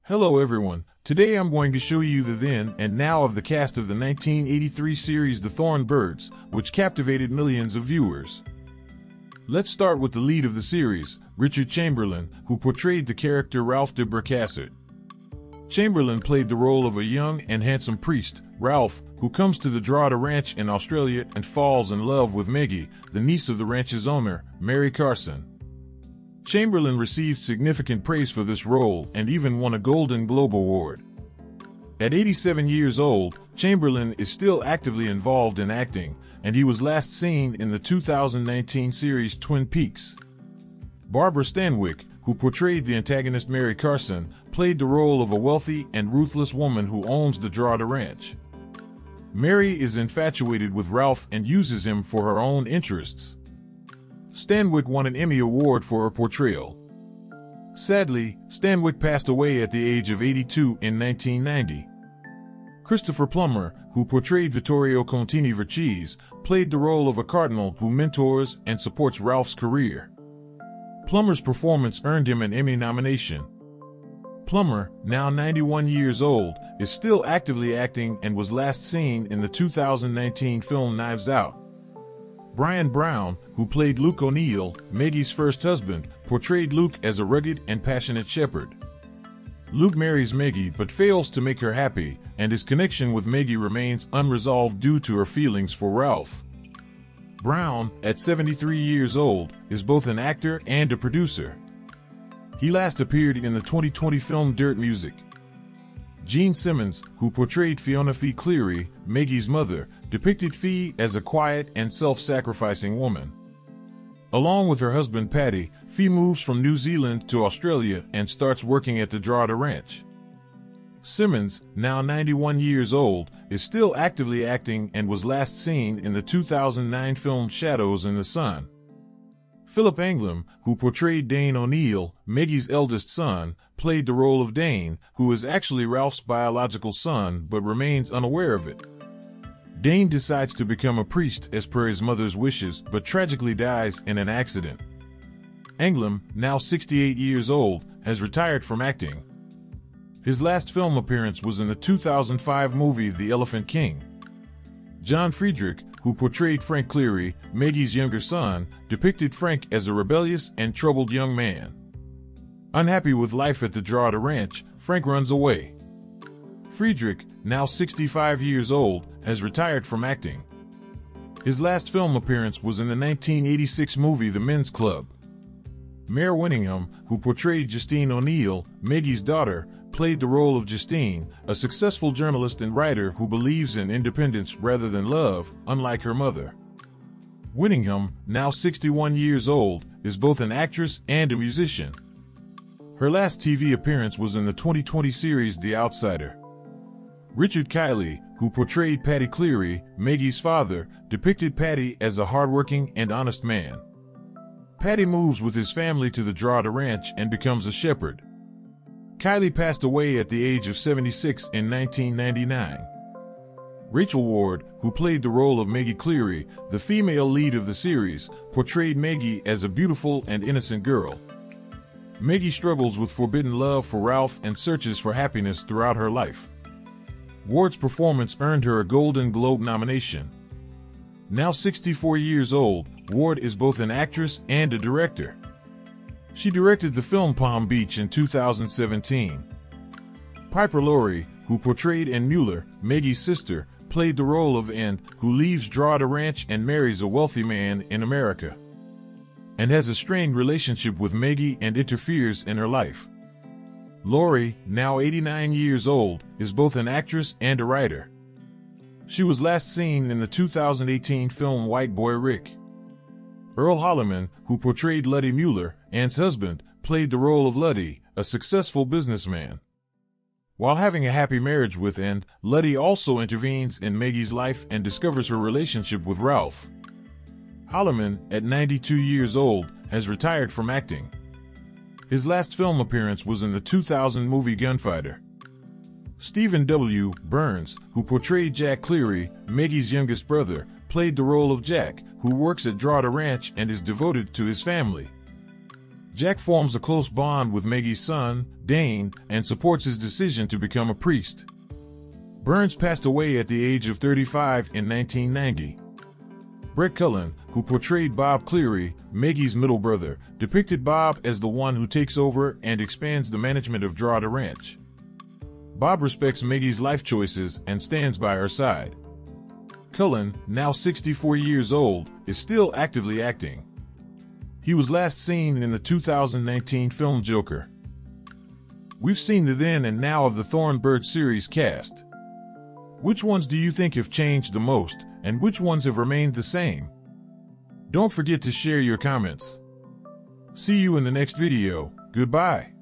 Hello everyone, today I'm going to show you the then and now of the cast of the 1983 series The Thorn Birds, which captivated millions of viewers. Let's start with the lead of the series, Richard Chamberlain, who portrayed the character Ralph de Bracassard. Chamberlain played the role of a young and handsome priest, Ralph, who comes to the Drogheda Ranch in Australia and falls in love with Maggie, the niece of the ranch's owner, Mary Carson. Chamberlain received significant praise for this role and even won a Golden Globe Award. At 87 years old, Chamberlain is still actively involved in acting, and he was last seen in the 2019 series Twin Peaks. Barbara Stanwyck, who portrayed the antagonist Mary Carson, played the role of a wealthy and ruthless woman who owns the Drogheda Ranch. Mary is infatuated with Ralph and uses him for her own interests. Stanwyck won an Emmy Award for her portrayal. Sadly, Stanwyck passed away at the age of 82 in 1990. Christopher Plummer, who portrayed Vittorio Contini Vercese, played the role of a cardinal who mentors and supports Ralph's career. Plummer's performance earned him an Emmy nomination. Plummer, now 91 years old, is still actively acting and was last seen in the 2019 film Knives Out. Brian Brown, who played Luke O'Neill, Maggie's first husband, portrayed Luke as a rugged and passionate shepherd. Luke marries Maggie but fails to make her happy, and his connection with Maggie remains unresolved due to her feelings for Ralph. Brown, at 73 years old, is both an actor and a producer. He last appeared in the 2020 film Dirt Music. Gene Simmons, who portrayed Fiona Fee Cleary, Maggie's mother, depicted Fee as a quiet and self-sacrificing woman. Along with her husband Paddy, Fee moves from New Zealand to Australia and starts working at the Drogheda Ranch. Simmons, now 91 years old, is still actively acting and was last seen in the 2009 film Shadows in the Sun. Philip Anglim, who portrayed Dane O'Neill, Maggie's eldest son, played the role of Dane, who is actually Ralph's biological son but remains unaware of it. Dane decides to become a priest as per his mother's wishes but tragically dies in an accident. Anglim, now 68 years old, has retired from acting. His last film appearance was in the 2005 movie The Elephant King. John Friedrich, who portrayed Frank Cleary, Maggie's younger son, depicted Frank as a rebellious and troubled young man. Unhappy with life at the Drogheda Ranch, Frank runs away. Friedrich, now 65 years old, has retired from acting. His last film appearance was in the 1986 movie The Men's Club. Mare Winningham, who portrayed Justine O'Neill, Maggie's daughter, played the role of Justine, a successful journalist and writer who believes in independence rather than love, unlike her mother. Winningham, now 61 years old, is both an actress and a musician. Her last TV appearance was in the 2020 series The Outsider. Richard Kiley, who portrayed Paddy Cleary, Maggie's father, depicted Paddy as a hardworking and honest man. Paddy moves with his family to the Drogheda Ranch and becomes a shepherd. Kiley passed away at the age of 76 in 1999. Rachel Ward, who played the role of Maggie Cleary, the female lead of the series, portrayed Maggie as a beautiful and innocent girl. Maggie struggles with forbidden love for Ralph and searches for happiness throughout her life. Ward's performance earned her a Golden Globe nomination. Now 64 years old, Ward is both an actress and a director. She directed the film Palm Beach in 2017. Piper Laurie, who portrayed Ann Mueller, Maggie's sister, played the role of Ann, who leaves Drogheda Ranch and marries a wealthy man in America, and has a strained relationship with Maggie and interferes in her life. Laurie, now 89 years old, is both an actress and a writer. She was last seen in the 2018 film White Boy Rick. Earl Holliman, who portrayed Luddy Mueller, Ann's husband, played the role of Luddy, a successful businessman. While having a happy marriage with Ann, Luddy also intervenes in Maggie's life and discovers her relationship with Ralph. Holliman, at 92 years old, has retired from acting. His last film appearance was in the 2000 movie Gunfighter. Stephen W. Burns, who portrayed Jack Cleary, Maggie's youngest brother, played the role of Jack, who works at Drogheda Ranch and is devoted to his family. Jack forms a close bond with Maggie's son, Dane, and supports his decision to become a priest. Burns passed away at the age of 35 in 1990. Brett Cullen, who portrayed Bob Cleary, Maggie's middle brother, depicted Bob as the one who takes over and expands the management of Drawda Ranch. Bob respects Maggie's life choices and stands by her side. Cullen, now 64 years old, is still actively acting. He was last seen in the 2019 film Joker. We've seen the then and now of the Thorn Birds series cast. Which ones do you think have changed the most, and which ones have remained the same? Don't forget to share your comments. See you in the next video. Goodbye.